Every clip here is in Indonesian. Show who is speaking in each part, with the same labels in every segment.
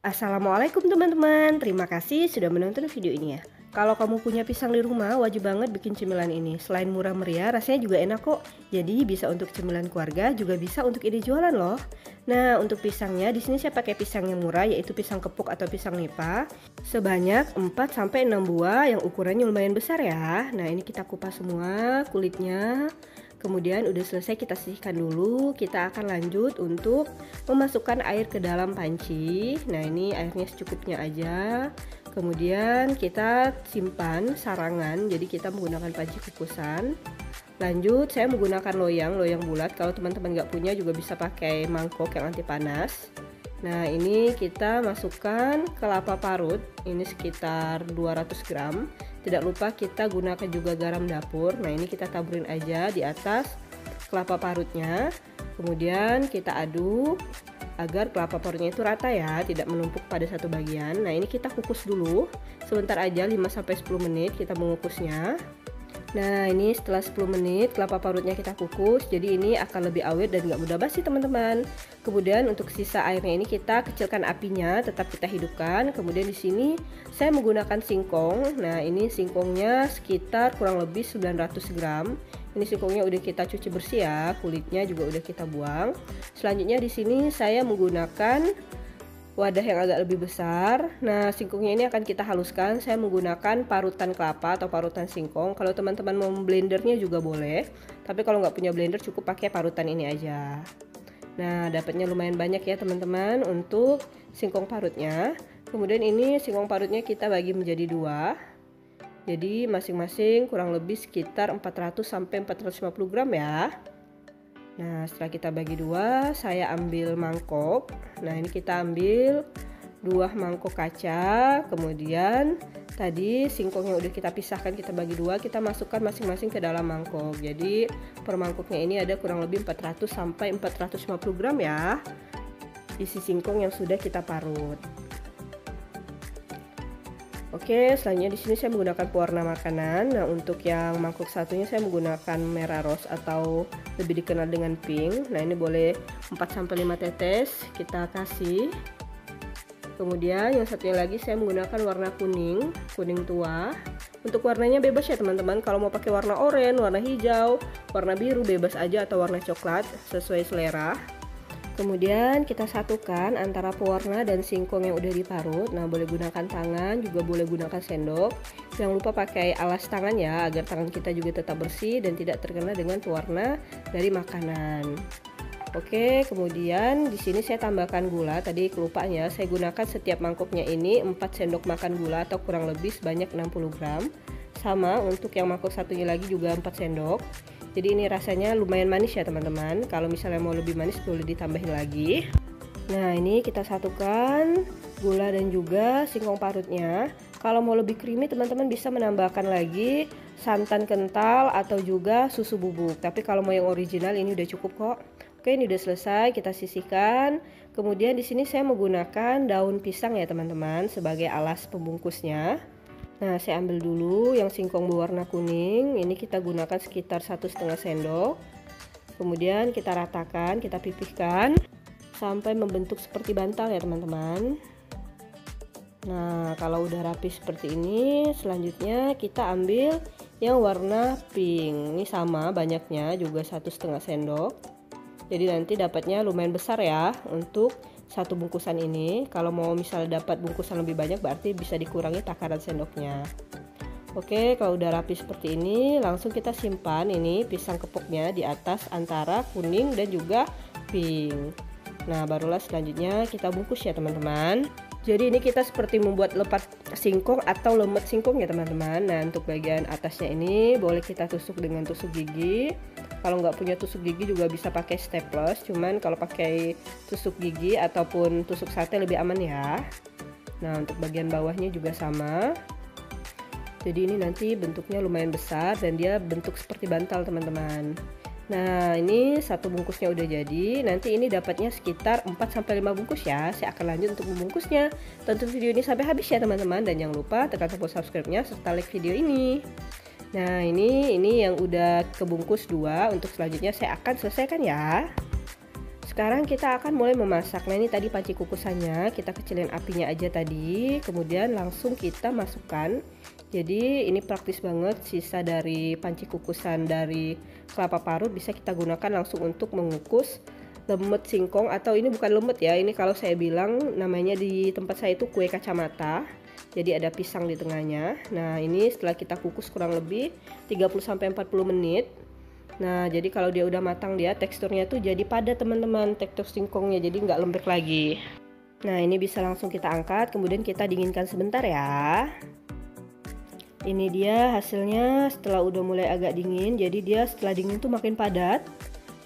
Speaker 1: Assalamualaikum teman-teman, terima kasih sudah menonton video ini ya. Kalau kamu punya pisang di rumah, wajib banget bikin cemilan ini. Selain murah meriah, rasanya juga enak kok. Jadi bisa untuk cemilan keluarga, juga bisa untuk ide jualan loh. Nah, untuk pisangnya di sini saya pakai pisang yang murah, yaitu pisang kepuk atau pisang nipah. Sebanyak 4-6 buah yang ukurannya lumayan besar ya. Nah, ini kita kupas semua kulitnya. Kemudian udah selesai kita sisihkan dulu. Kita akan lanjut untuk memasukkan air ke dalam panci. Nah, ini airnya secukupnya aja. Kemudian kita simpan sarangan. Jadi kita menggunakan panci kukusan. Lanjut saya menggunakan loyang bulat. Kalau teman-teman nggak punya juga bisa pakai mangkok yang anti panas. Nah, ini kita masukkan kelapa parut. Ini sekitar 200 gram. Tidak lupa kita gunakan juga garam dapur. Nah, ini kita taburin aja di atas kelapa parutnya. Kemudian kita aduk agar kelapa parutnya itu rata ya, tidak menumpuk pada satu bagian. Nah, ini kita kukus dulu sebentar aja, 5-10 menit kita mengukusnya. Nah, ini setelah 10 menit kelapa parutnya kita kukus, jadi ini akan lebih awet dan gak mudah basi teman-teman. Kemudian untuk sisa airnya ini kita kecilkan apinya, tetap kita hidupkan. Kemudian di sini saya menggunakan singkong. Nah, ini singkongnya sekitar kurang lebih 900 gram. Ini singkongnya udah kita cuci bersih ya, kulitnya juga udah kita buang. Selanjutnya di sini saya menggunakan wadah yang agak lebih besar. Nah, singkongnya ini akan kita haluskan. Saya menggunakan parutan kelapa atau parutan singkong. Kalau teman-teman mau blendernya juga boleh, tapi kalau nggak punya blender cukup pakai parutan ini aja. Nah, dapatnya lumayan banyak ya teman-teman untuk singkong parutnya. Kemudian ini singkong parutnya kita bagi menjadi dua. Jadi masing-masing kurang lebih sekitar 400-450 gram ya. Nah, setelah kita bagi dua, saya ambil mangkok. Nah, ini kita ambil 2 mangkok kaca. Kemudian tadi singkong yang udah kita pisahkan kita bagi dua, kita masukkan masing-masing ke dalam mangkok. Jadi per mangkoknya ini ada kurang lebih 400-450 gram ya, isi singkong yang sudah kita parut. Oke, selanjutnya di sini saya menggunakan pewarna makanan. Nah, untuk yang mangkok satunya saya menggunakan merah rose atau lebih dikenal dengan pink. Nah, ini boleh 4-5 tetes kita kasih. Kemudian yang satunya lagi saya menggunakan warna kuning tua. Untuk warnanya bebas ya teman-teman. Kalau mau pakai warna oranye, warna hijau, warna biru bebas aja, atau warna coklat sesuai selera. Kemudian kita satukan antara pewarna dan singkong yang udah diparut. Nah, boleh gunakan tangan, juga boleh gunakan sendok. Jangan lupa pakai alas tangan ya, agar tangan kita juga tetap bersih dan tidak terkena dengan pewarna dari makanan. Oke, kemudian di sini saya tambahkan gula. Tadi kelupaan ya, saya gunakan setiap mangkoknya ini 4 sendok makan gula atau kurang lebih sebanyak 60 gram. Sama untuk yang mangkok satunya lagi juga 4 sendok. Jadi ini rasanya lumayan manis ya teman-teman. Kalau misalnya mau lebih manis boleh ditambahin lagi. Nah, ini kita satukan gula dan juga singkong parutnya. Kalau mau lebih creamy teman-teman bisa menambahkan lagi santan kental atau juga susu bubuk. Tapi kalau mau yang original ini udah cukup kok. Oke, ini udah selesai, kita sisihkan. Kemudian di sini saya menggunakan daun pisang ya teman-teman sebagai alas pembungkusnya. Nah, saya ambil dulu yang singkong berwarna kuning. Ini kita gunakan sekitar 1,5 sendok. Kemudian kita ratakan, kita pipihkan sampai membentuk seperti bantal ya teman-teman. Nah, kalau udah rapi seperti ini, selanjutnya kita ambil yang warna pink. Ini sama banyaknya, juga 1,5 sendok. Jadi nanti dapatnya lumayan besar ya untuk satu bungkusan ini. Kalau mau misalnya dapat bungkusan lebih banyak berarti bisa dikurangi takaran sendoknya. Oke, kalau udah rapi seperti ini langsung kita simpan ini pisang kepoknya di atas antara kuning dan juga pink. Nah, barulah selanjutnya kita bungkus ya teman-teman. Jadi ini kita seperti membuat lepat singkong atau lemet singkong ya teman-teman. Nah, untuk bagian atasnya ini boleh kita tusuk dengan tusuk gigi. Kalau nggak punya tusuk gigi juga bisa pakai staples. Cuman kalau pakai tusuk gigi ataupun tusuk sate lebih aman ya. Nah, untuk bagian bawahnya juga sama. Jadi ini nanti bentuknya lumayan besar dan dia bentuk seperti bantal teman-teman. Nah, ini satu bungkusnya udah jadi. Nanti ini dapatnya sekitar 4-5 bungkus ya. Saya akan lanjut untuk membungkusnya. Tonton video ini sampai habis ya teman-teman, dan jangan lupa tekan tombol subscribe-nya serta like video ini. Nah, ini yang udah kebungkus 2. Untuk selanjutnya saya akan selesaikan ya. Sekarang kita akan mulai memasak. Nah, ini tadi panci kukusannya, kita kecilin apinya aja tadi, kemudian langsung kita masukkan. Jadi ini praktis banget, sisa dari panci kukusan dari kelapa parut bisa kita gunakan langsung untuk mengukus lemut singkong, atau ini bukan lemut ya, ini kalau saya bilang namanya di tempat saya itu kue kacamata. Jadi ada pisang di tengahnya. Nah, ini setelah kita kukus kurang lebih 30-40 menit. Nah, jadi kalau dia udah matang, dia teksturnya tuh jadi padat teman-teman, tekstur singkongnya, jadi nggak lembek lagi. Nah, ini bisa langsung kita angkat, kemudian kita dinginkan sebentar ya. Ini dia hasilnya setelah udah mulai agak dingin. Jadi dia setelah dingin tuh makin padat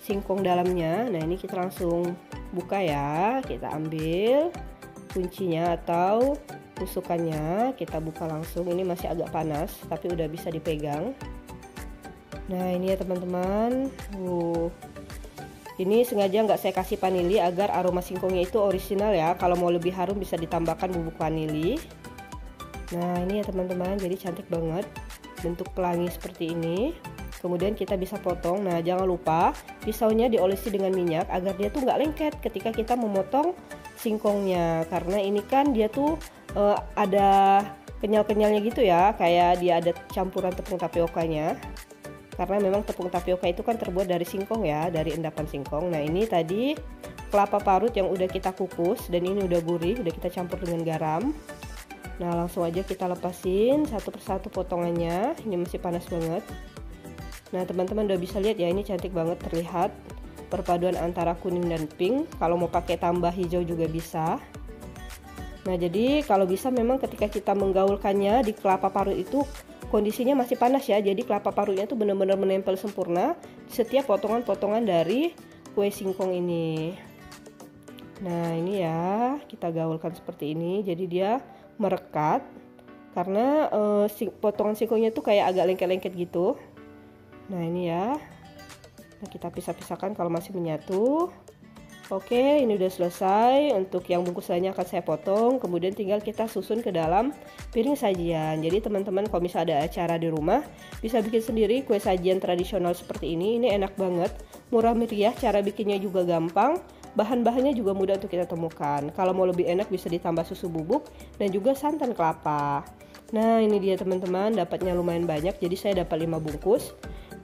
Speaker 1: singkong dalamnya. Nah, ini kita langsung buka ya, kita ambil kuncinya atau tusukannya, kita buka langsung. Ini masih agak panas tapi udah bisa dipegang. Nah, ini ya teman-teman. Ini sengaja nggak saya kasih vanili agar aroma singkongnya itu orisinal ya. Kalau mau lebih harum bisa ditambahkan bubuk vanili. Nah, ini ya teman-teman, jadi cantik banget bentuk pelangi seperti ini. Kemudian kita bisa potong. Nah, jangan lupa pisaunya diolesi dengan minyak agar dia tuh nggak lengket ketika kita memotong singkongnya, karena ini kan dia tuh ada kenyal-kenyalnya gitu ya, kayak dia ada campuran tepung tapiokanya. Karena memang tepung tapioka itu kan terbuat dari singkong ya, dari endapan singkong. Nah, ini tadi kelapa parut yang udah kita kukus dan ini udah gurih, udah kita campur dengan garam. Nah, langsung aja kita lepasin satu persatu potongannya. Ini masih panas banget. Nah, teman-teman udah bisa lihat ya, ini cantik banget terlihat perpaduan antara kuning dan pink. Kalau mau pakai tambah hijau juga bisa. Nah, jadi kalau bisa memang ketika kita menggaulkannya di kelapa parut itu kondisinya masih panas ya, jadi kelapa parutnya tuh benar-benar menempel sempurna di setiap potongan-potongan dari kue singkong ini. Nah, ini ya, kita gaulkan seperti ini, jadi dia merekat karena potongan singkongnya tuh kayak agak lengket-lengket gitu. Nah, ini ya, nah, kita pisah-pisahkan kalau masih menyatu. Oke, ini udah selesai. Untuk yang bungkus lainnya akan saya potong, kemudian tinggal kita susun ke dalam piring sajian. Jadi teman-teman kalau misalnya ada acara di rumah, bisa bikin sendiri kue sajian tradisional seperti ini. Ini enak banget, murah meriah, cara bikinnya juga gampang. Bahan-bahannya juga mudah untuk kita temukan. Kalau mau lebih enak bisa ditambah susu bubuk dan juga santan kelapa. Nah, ini dia teman-teman, dapatnya lumayan banyak, jadi saya dapat 5 bungkus.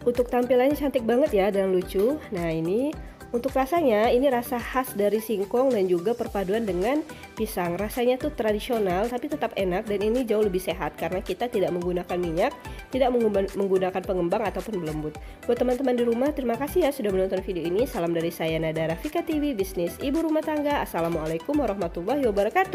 Speaker 1: Untuk tampilannya cantik banget ya dan lucu. Nah, ini untuk rasanya, ini rasa khas dari singkong dan juga perpaduan dengan pisang. Rasanya tuh tradisional tapi tetap enak, dan ini jauh lebih sehat karena kita tidak menggunakan minyak, tidak menggunakan pengembang ataupun belembut. Buat teman-teman di rumah, terima kasih ya sudah menonton video ini. Salam dari saya Nada Rafika TV, bisnis ibu rumah tangga. Assalamualaikum warahmatullahi wabarakatuh.